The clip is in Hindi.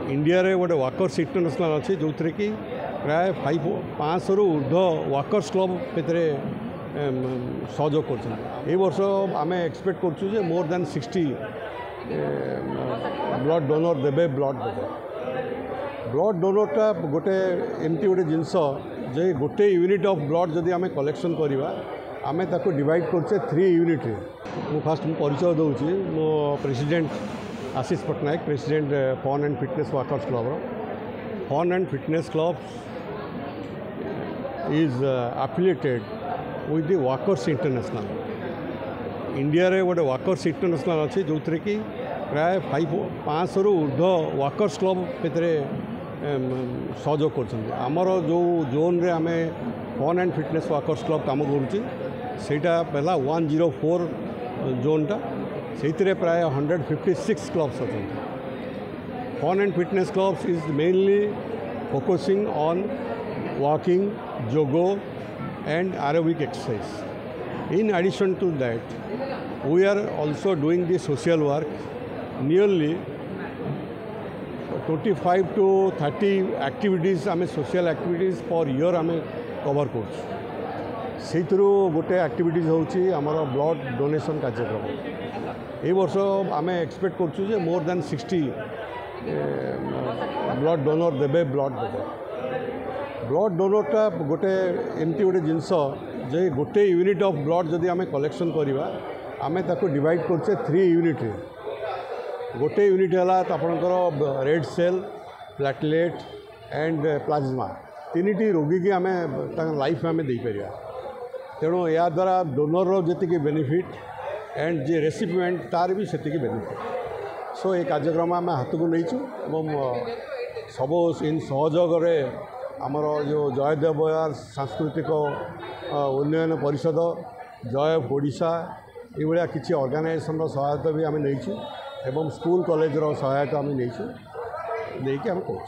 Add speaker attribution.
Speaker 1: इंडिया रे गोटे वाकर्स इंटरनेशनल अच्छी जो थी कि प्राय 500 रु ऊर्ध वाकर्स क्लब भर सहयोग कर वर्ष आम एक्सपेक्ट करूँ मोर देन 60 ब्लड डोनर देवे ब्लड डोनरटा गोटे एमती गोटे जिनस जे गोटे यूनिट ऑफ ब्लड जदि आम कलेक्शन करवा आम ताको डिवाइड करछे 3 यूनिट मु फास्ट परिचय दूसरी मो president Ashish Pattnaik president fun and fitness workers club fun and fitness club is affiliated with the workers international India रे गोटे वर्कर्स इंटरनेशनल अच्छी जो थी कि प्राय 500 रु ऊर्ध वर्कर्स क्लब भर सहयोग कर आमर जो जोन रे आमे fun and fitness workers club काम करूटा पहला 104 जोनटा से प्राय 156 क्लब्स अच्छा fun and fitness clubs is mainly focusing on walking जोगो and aerobic exercise in addition to that we are also doing the social work nearly 25 to 30 activities आम सोशल एक्टिविटीज पर ईयर आम कवर कर गोटे एक्टिविटीज होची आमर ब्लड डोनेशन कार्यक्रम ये वर्ष आम एक्सपेक्ट करूँ मोर देन 60 ब्लड डोनर देवे ब्लड डोनरटा गोटे एमती गोटे जिनस जे गोटे यूनिट ऑफ ब्लड जदि आम कलेक्शन करवा आम ताको डिवाइड करछे 3 यूनिट गोटे यूनिट है आपंकर red cell platelet and plasma तीन रोगी की आम लाइफ में दे पार तेणु या द्वारा डोनर जी बेनिफिट एंड जे रेसिपिएंट तार भी से बेनिफिट सो ये कार्यक्रम आम हाथ को नहीं सब इन सहयोग आमर जो जयदेव सांस्कृतिक उन्नयन परिषद जय ओडिशा ये किसी ऑर्गेनाइजेशन सहायता भी आम नहीं एवं स्कूल कॉलेज सहायता आम नहीं आम करूँ।